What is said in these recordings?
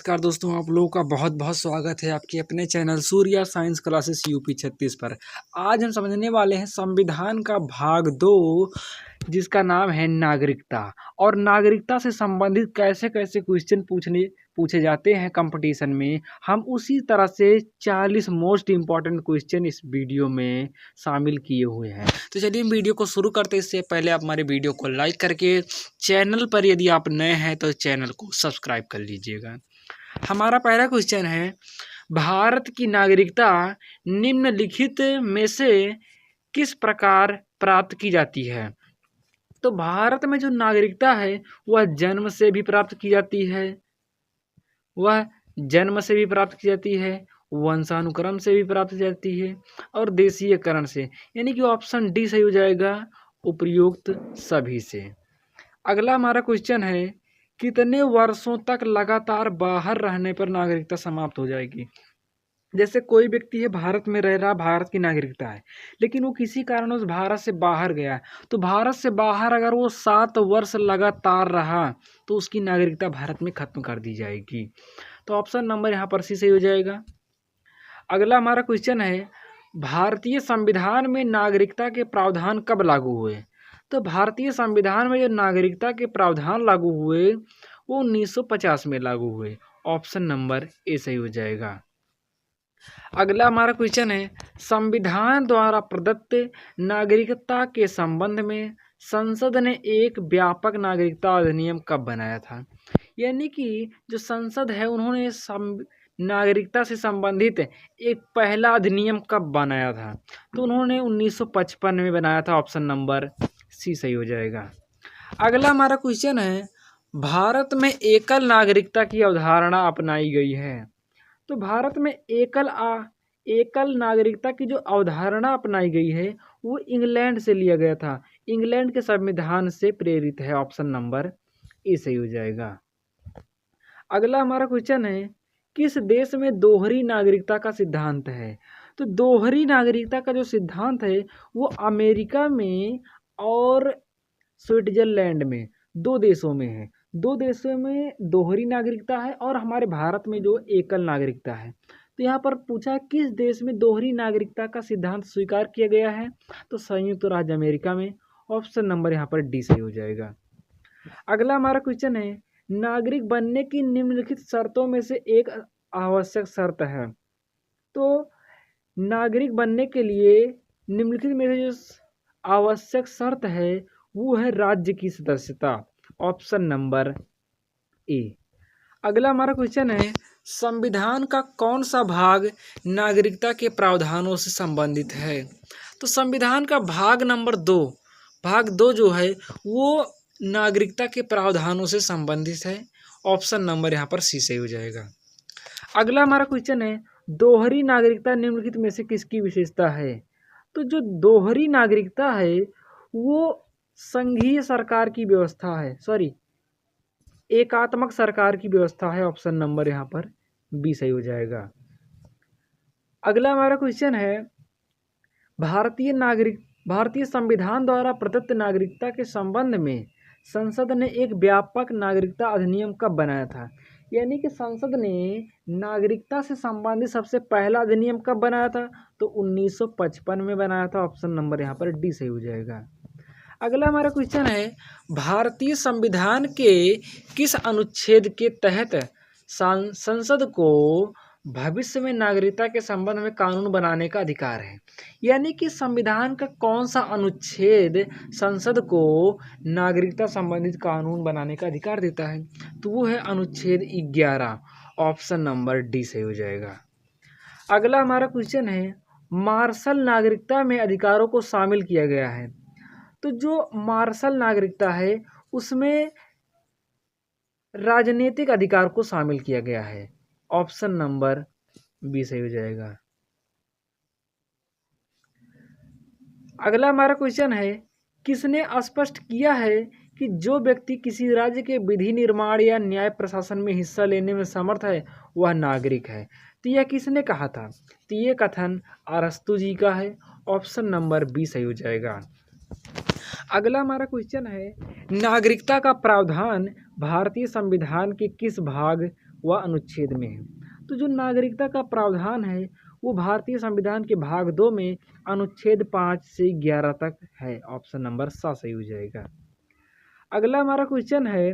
नमस्कार दोस्तों, आप लोगों का बहुत बहुत स्वागत है आपके अपने channel Surya science classes UP 36 पर। आज हम समझने वाले हैं संविधान का भाग 2, जिसका नाम है नागरिकता। और नागरिकता से संबंधित कैसे कैसे क्वेश्चन पूछे जाते हैं कंपटीशन में, हम उसी तरह से 40 मोस्ट इम्पॉर्टेंट क्वेश्चन इस वीडियो में शामिल किए हुए हैं। तो चलिए हम वीडियो को शुरू करते हैं। इससे पहले आप हमारे वीडियो को लाइक करके, चैनल पर यदि आप नए हैं तो चैनल को सब्सक्राइब कर लीजिएगा। हमारा पहला क्वेश्चन है, भारत की नागरिकता निम्नलिखित में से किस प्रकार प्राप्त की जाती है? तो भारत में जो नागरिकता है वह जन्म से भी प्राप्त की जाती है, वंशानुक्रम से भी प्राप्त की जाती है और देशीयकरण से, यानी कि ऑप्शन डी सही हो जाएगा, उपयुक्त सभी से। अगला हमारा क्वेश्चन है, कितने वर्षों तक लगातार बाहर रहने पर नागरिकता समाप्त हो जाएगी? जैसे कोई व्यक्ति है, भारत में रह रहा, भारत की नागरिकता है, लेकिन वो किसी कारणवश भारत से बाहर गया, तो भारत से बाहर अगर वो 7 वर्ष लगातार रहा तो उसकी नागरिकता भारत में खत्म कर दी जाएगी। तो ऑप्शन नंबर यहाँ पर सी सही हो जाएगा। अगला हमारा क्वेश्चन है, भारतीय संविधान में नागरिकता के प्रावधान कब लागू हुए? तो भारतीय संविधान में जो नागरिकता के प्रावधान लागू हुए वो 1950 में लागू हुए। ऑप्शन नंबर ए सही हो जाएगा। अगला हमारा क्वेश्चन है, संविधान द्वारा प्रदत्त नागरिकता के संबंध में संसद ने एक व्यापक नागरिकता अधिनियम कब बनाया था? यानी कि जो संसद है उन्होंने नागरिकता से संबंधित एक पहला अधिनियम कब बनाया था? तो उन्होंने 1955 में बनाया था। ऑप्शन नंबर सी सही हो जाएगा। अगला हमारा क्वेश्चन है, भारत में एकल नागरिकता की अवधारणा अपनाई गई है। तो भारत में एकल नागरिकता की जो अवधारणा अपनाई गई है वो इंग्लैंड से लिया गया था, इंग्लैंड के संविधान से प्रेरित है। ऑप्शन नंबर ए सही हो जाएगा। अगला हमारा क्वेश्चन है, किस देश में दोहरी नागरिकता का सिद्धांत है? तो दोहरी नागरिकता का जो सिद्धांत है वो अमेरिका में और स्विट्जरलैंड में, 2 देशों में है। 2 देशों में दोहरी नागरिकता है और हमारे भारत में जो एकल नागरिकता है। तो यहाँ पर पूछा किस देश में दोहरी नागरिकता का सिद्धांत स्वीकार किया गया है? तो संयुक्त राज्य अमेरिका में। ऑप्शन नंबर यहाँ पर डी सही हो जाएगा। अगला हमारा क्वेश्चन है, नागरिक बनने की निम्नलिखित शर्तों में से एक आवश्यक शर्त है। तो नागरिक बनने के लिए निम्नलिखित में से जो आवश्यक शर्त है वो है राज्य की सदस्यता। Option number A. अगला हमारा क्वेश्चन है, संविधान का कौन सा भाग नागरिकता के प्रावधानों से संबंधित है? तो संविधान का भाग नंबर 2 जो है वो नागरिकता के प्रावधानों से संबंधित है। ऑप्शन नंबर यहाँ पर सी सही हो जाएगा। अगला हमारा क्वेश्चन है, दोहरी नागरिकता निम्नलिखित में से किसकी विशेषता है? तो जो दोहरी नागरिकता है वो संघीय सरकार की व्यवस्था है, एकात्मक सरकार की व्यवस्था है। ऑप्शन नंबर यहाँ पर बी सही हो जाएगा। अगला हमारा क्वेश्चन है, भारतीय संविधान द्वारा प्रदत्त नागरिकता के संबंध में संसद ने एक व्यापक नागरिकता अधिनियम कब बनाया था? यानी कि संसद ने नागरिकता से संबंधित सबसे पहला अधिनियम कब बनाया था? तो 1955 में बनाया था। ऑप्शन नंबर यहाँ पर डी सही हो जाएगा। अगला हमारा क्वेश्चन है, भारतीय संविधान के किस अनुच्छेद के तहत संसद को भविष्य में नागरिकता के संबंध में कानून बनाने का अधिकार है? यानी कि संविधान का कौन सा अनुच्छेद संसद को नागरिकता संबंधित कानून बनाने का अधिकार देता है? तो वो है अनुच्छेद 11। ऑप्शन नंबर डी सही हो जाएगा। अगला हमारा क्वेश्चन है, मार्शल नागरिकता में अधिकारों को शामिल किया गया है। तो जो मार्शल नागरिकता है उसमें राजनीतिक अधिकार को शामिल किया गया है। ऑप्शन नंबर बी सही हो जाएगा। अगला हमारा क्वेश्चन है, किसने स्पष्ट किया है कि जो व्यक्ति किसी राज्य के विधि निर्माण या न्याय प्रशासन में हिस्सा लेने में समर्थ है वह नागरिक है? तो यह किसने कहा था? तो ये कथन अरस्तु जी का है। ऑप्शन नंबर बी सही हो जाएगा। अगला हमारा क्वेश्चन है, नागरिकता का प्रावधान भारतीय संविधान के किस भाग वह अनुच्छेद में है। तो जो नागरिकता का प्रावधान है वो भारतीय संविधान के भाग 2 में अनुच्छेद 5 से 11 तक है। ऑप्शन नंबर सा सही हो जाएगा। अगला हमारा क्वेश्चन है,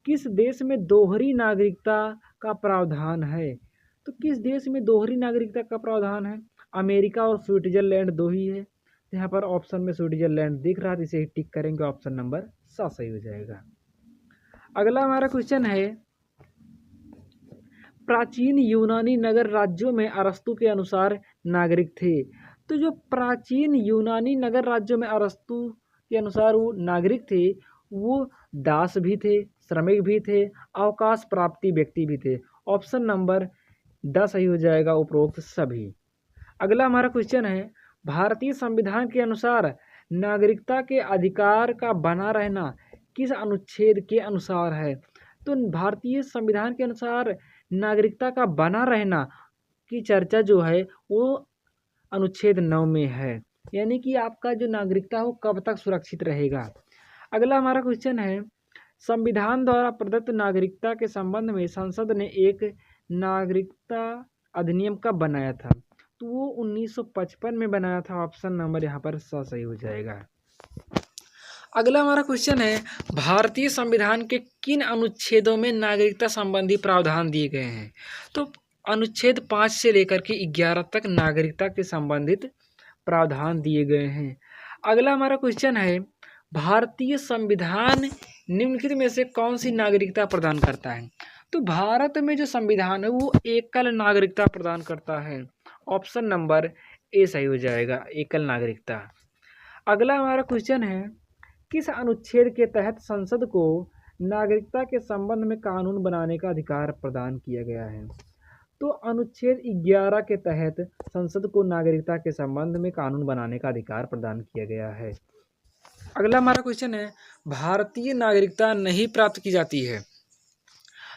किस देश में दोहरी नागरिकता का प्रावधान है? तो किस देश में दोहरी नागरिकता का प्रावधान है? अमेरिका और स्विट्जरलैंड दो ही है। यहाँ पर ऑप्शन में स्विट्जरलैंड दिख रहा है, इसे टिक करेंगे, ऑप्शन नंबर सा सही हो जाएगा। अगला हमारा क्वेश्चन है, प्राचीन यूनानी नगर राज्यों में अरस्तु के अनुसार नागरिक थे। तो जो प्राचीन यूनानी नगर राज्यों में अरस्तु के अनुसार वो नागरिक थे, वो दास भी थे, श्रमिक भी थे, अवकाश प्राप्ति व्यक्ति भी थे। ऑप्शन नंबर 10 सही हो जाएगा, उपरोक्त सभी। अगला हमारा क्वेश्चन है, भारतीय संविधान के अनुसार नागरिकता के अधिकार का बना रहना किस अनुच्छेद के अनुसार है? तो भारतीय संविधान के अनुसार नागरिकता का बना रहना की चर्चा जो है वो अनुच्छेद 9 में है, यानी कि आपका जो नागरिकता हो कब तक सुरक्षित रहेगा। अगला हमारा क्वेश्चन है, संविधान द्वारा प्रदत्त नागरिकता के संबंध में संसद ने एक नागरिकता अधिनियम कब बनाया था? तो वो 1955 में बनाया था। ऑप्शन नंबर यहाँ पर सही हो जाएगा। अगला हमारा क्वेश्चन है, भारतीय संविधान के किन अनुच्छेदों में नागरिकता संबंधी प्रावधान दिए गए हैं? तो अनुच्छेद 5 से लेकर के 11 तक नागरिकता के संबंधित प्रावधान दिए गए हैं। अगला हमारा क्वेश्चन है, भारतीय संविधान निम्नलिखित में से कौन सी नागरिकता प्रदान करता है? तो भारत में जो संविधान है वो एकल नागरिकता प्रदान करता है। ऑप्शन नंबर ए सही हो जाएगा, एकल नागरिकता। अगला हमारा क्वेश्चन है, किस अनुच्छेद के तहत संसद को नागरिकता के संबंध में कानून बनाने का अधिकार प्रदान किया गया है? तो अनुच्छेद 11 के तहत संसद को नागरिकता के संबंध में कानून बनाने का अधिकार प्रदान किया गया है। अगला हमारा क्वेश्चन है, भारतीय नागरिकता नहीं प्राप्त की जाती है।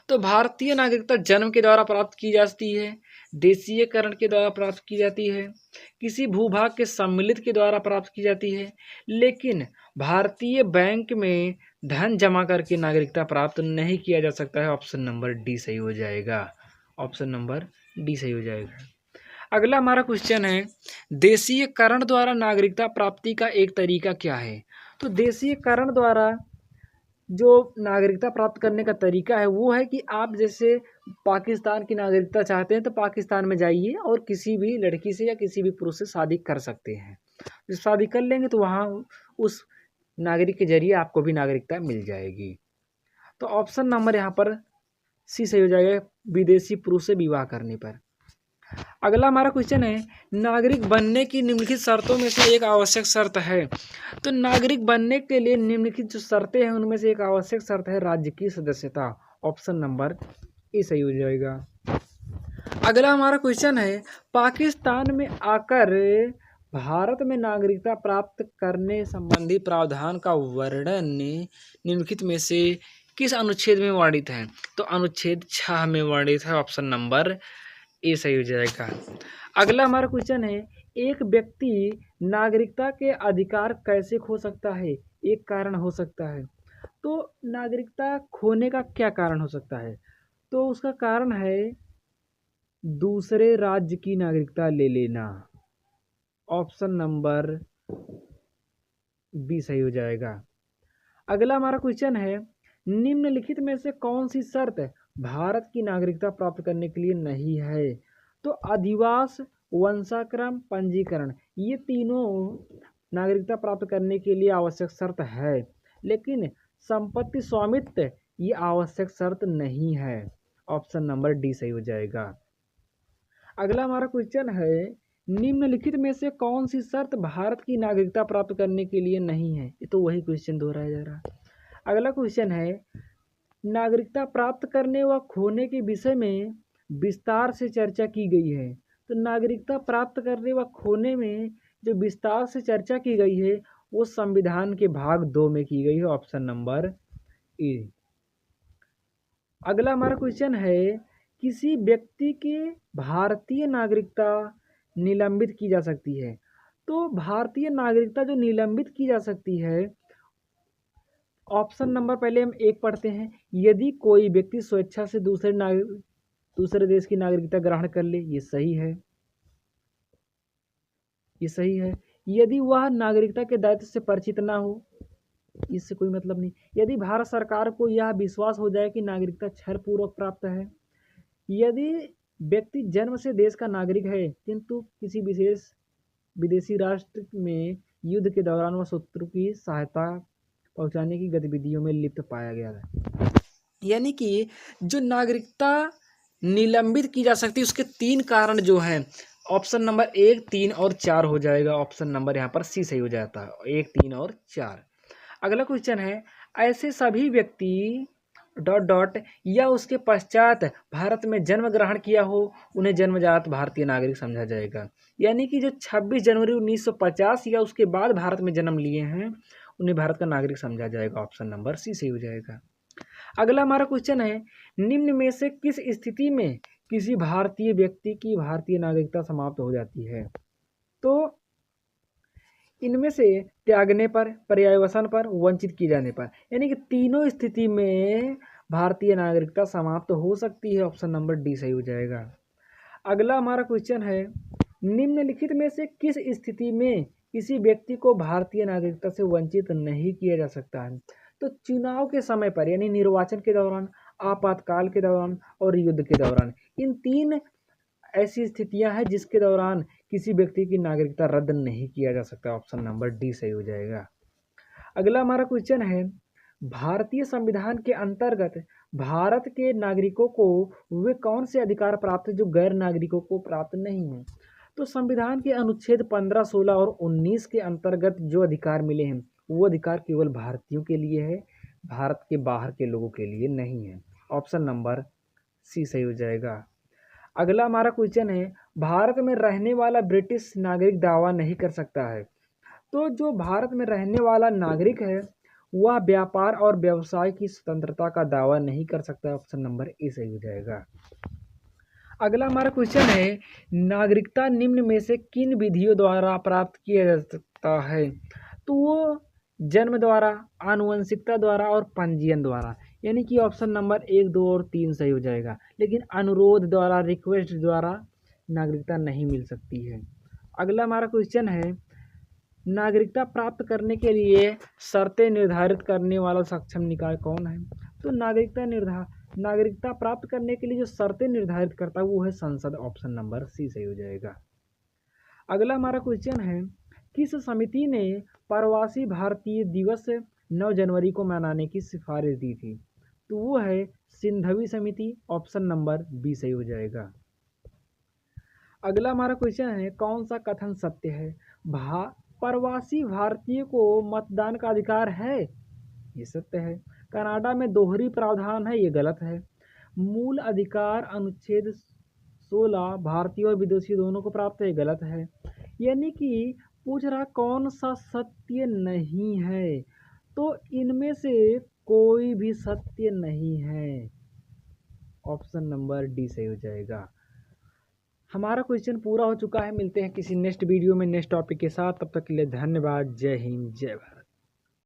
तो भारतीय नागरिकता जन्म के द्वारा प्राप्त की जाती है, देशीयकरण के द्वारा प्राप्त की जाती है, किसी भूभाग के सम्मिलित के द्वारा प्राप्त की जाती है, लेकिन भारतीय बैंक में धन जमा करके नागरिकता प्राप्त नहीं किया जा सकता है। ऑप्शन नंबर डी सही हो जाएगा। ऑप्शन नंबर डी सही हो जाएगा। अगला हमारा क्वेश्चन है, देशीयकरण द्वारा नागरिकता प्राप्ति का एक तरीका क्या है? तो देशीयकरण द्वारा जो नागरिकता प्राप्त करने का तरीका है वो है कि आप जैसे पाकिस्तान की नागरिकता चाहते हैं तो पाकिस्तान में जाइए और किसी भी लड़की से या किसी भी पुरुष से शादी कर सकते हैं। जब शादी कर लेंगे तो वहाँ उस नागरिक के जरिए आपको भी नागरिकता मिल जाएगी। तो ऑप्शन नंबर यहाँ पर सी सही हो जाएगा, विदेशी पुरुष से विवाह करने पर। अगला हमारा क्वेश्चन है, नागरिक बनने की निम्नलिखित शर्तों में से एक आवश्यक शर्त है। तो नागरिक बनने के लिए निम्नलिखित जो शर्तें हैं उनमें से एक आवश्यक शर्त है राज्य की सदस्यता। ऑप्शन नंबर ए सही हो जाएगा। अगला हमारा क्वेश्चन है, पाकिस्तान में आकर भारत में नागरिकता प्राप्त करने संबंधी प्रावधान का वर्णन निम्नलिखित में से किस अनुच्छेद में वर्णित है? तो अनुच्छेद 6 में वर्णित है। ऑप्शन नंबर ए सही हो जाएगा। अगला हमारा क्वेश्चन है, एक व्यक्ति नागरिकता के अधिकार कैसे खो सकता है? एक कारण हो सकता है। तो नागरिकता खोने का क्या कारण हो सकता है? तो उसका कारण है दूसरे राज्य की नागरिकता ले लेना। ऑप्शन नंबर बी सही हो जाएगा। अगला हमारा क्वेश्चन है, निम्नलिखित में से कौन सी शर्त भारत की नागरिकता प्राप्त करने के लिए नहीं है? तो अधिवास, वंशाक्रम, पंजीकरण, ये तीनों नागरिकता प्राप्त करने के लिए आवश्यक शर्त है, लेकिन संपत्ति स्वामित्व ये आवश्यक शर्त नहीं है। ऑप्शन नंबर डी सही हो जाएगा। अगला हमारा क्वेश्चन है, निम्नलिखित में से कौन सी शर्त भारत की नागरिकता प्राप्त करने के लिए नहीं है? ये तो वही क्वेश्चन दोहराया जा रहा है। अगला क्वेश्चन है, नागरिकता प्राप्त करने व खोने के विषय में विस्तार से चर्चा की गई है। तो नागरिकता प्राप्त करने व खोने में जो विस्तार से चर्चा की गई है वो संविधान के भाग 2 में की गई है। Option number A. अगला हमारा क्वेश्चन है, किसी व्यक्ति की भारतीय नागरिकता निलंबित की जा सकती है। तो भारतीय नागरिकता जो निलंबित की जा सकती है, ऑप्शन नंबर पहले हम एक पढ़ते हैं, यदि कोई व्यक्ति स्वेच्छा से दूसरे दूसरे देश की नागरिकता ग्रहण कर ले, ये सही है, ये सही है। यदि वह नागरिकता के दायित्व से परिचित ना हो, इससे कोई मतलब नहीं। यदि भारत सरकार को यह विश्वास हो जाए कि नागरिकता छलपूर्वक प्राप्त है, यदि व्यक्ति जन्म से देश का नागरिक है किंतु किसी विशेष विदेशी राष्ट्र में युद्ध के दौरान वह शत्रु की सहायता पहुंचाने की गतिविधियों में लिप्त पाया गया है, यानी कि जो नागरिकता निलंबित की जा सकती है उसके 3 कारण जो हैं, ऑप्शन नंबर 1, 3 और 4 हो जाएगा। ऑप्शन नंबर यहाँ पर सी सही हो जाता है, 1, 3 और 4। अगला क्वेश्चन है, ऐसे सभी व्यक्ति ... या उसके पश्चात भारत में जन्म ग्रहण किया हो उन्हें जन्मजात भारतीय नागरिक समझा जाएगा। यानी कि जो 26 जनवरी 1950 या उसके बाद भारत में जन्म लिए हैं उन्हें भारत का नागरिक समझा जाएगा। ऑप्शन नंबर सी सही हो जाएगा। अगला हमारा क्वेश्चन है, निम्न में से किस स्थिति में किसी भारतीय व्यक्ति की भारतीय नागरिकता समाप्त हो जाती है? तो इनमें से त्यागने पर, पर्यायवसन पर, वंचित किए जाने पर, यानी कि तीनों स्थिति में भारतीय नागरिकता समाप्त हो सकती है। ऑप्शन नंबर डी सही हो जाएगा। अगला हमारा क्वेश्चन है, निम्नलिखित में से किस स्थिति में किसी व्यक्ति को भारतीय नागरिकता से वंचित नहीं किया जा सकता है? तो चुनाव के समय पर, यानी निर्वाचन के दौरान, आपातकाल के दौरान और युद्ध के दौरान, इन 3 ऐसी स्थितियां हैं जिसके दौरान किसी व्यक्ति की नागरिकता रद्द नहीं किया जा सकता। ऑप्शन नंबर डी सही हो जाएगा। अगला हमारा क्वेश्चन है, भारतीय संविधान के अंतर्गत भारत के नागरिकों को वे कौन से अधिकार प्राप्त हैं जो गैर नागरिकों को प्राप्त नहीं हैं? तो संविधान के अनुच्छेद 15, 16 और 19 के अंतर्गत जो अधिकार मिले हैं वो अधिकार केवल भारतीयों के लिए है, भारत के बाहर के लोगों के लिए नहीं है। ऑप्शन नंबर सी सही हो जाएगा। अगला हमारा क्वेश्चन है, भारत में रहने वाला ब्रिटिश नागरिक दावा नहीं कर सकता है। तो जो भारत में रहने वाला नागरिक है वह व्यापार और व्यवसाय की स्वतंत्रता का दावा नहीं कर सकता। ऑप्शन नंबर ए सही हो जाएगा। अगला हमारा क्वेश्चन है, नागरिकता निम्न में से किन विधियों द्वारा प्राप्त किया जा सकता है? तो वो जन्म द्वारा, आनुवंशिकता द्वारा और पंजीयन द्वारा, यानी कि ऑप्शन नंबर 1, 2 और 3 सही हो जाएगा। लेकिन अनुरोध द्वारा, रिक्वेस्ट द्वारा नागरिकता नहीं मिल सकती है। अगला हमारा क्वेश्चन है, नागरिकता प्राप्त करने के लिए शर्तें निर्धारित करने वाला सक्षम निकाय कौन है? तो नागरिकता प्राप्त करने के लिए जो शर्तें निर्धारित करता है वो है संसद। ऑप्शन नंबर सी सही हो जाएगा। अगला हमारा क्वेश्चन है, किस समिति ने प्रवासी भारतीय दिवस 9 जनवरी को मनाने की सिफारिश दी थी? तो वो है सिंघवी समिति। ऑप्शन नंबर बी सही हो जाएगा। अगला हमारा क्वेश्चन है, कौन सा कथन सत्य है? प्रवासी भारतीय को मतदान का अधिकार है, ये सत्य है। कनाडा में दोहरी प्रावधान है, ये गलत है। मूल अधिकार अनुच्छेद 16 भारतीय और विदेशी दोनों को प्राप्त है, ये गलत है। यानी कि पूछ रहा कौन सा सत्य नहीं है, तो इनमें से कोई भी सत्य नहीं है। ऑप्शन नंबर डी सही हो जाएगा। हमारा क्वेश्चन पूरा हो चुका है। मिलते हैं किसी नेक्स्ट वीडियो में नेक्स्ट टॉपिक के साथ। तब तक के लिए धन्यवाद। जय हिंद, जय भारत।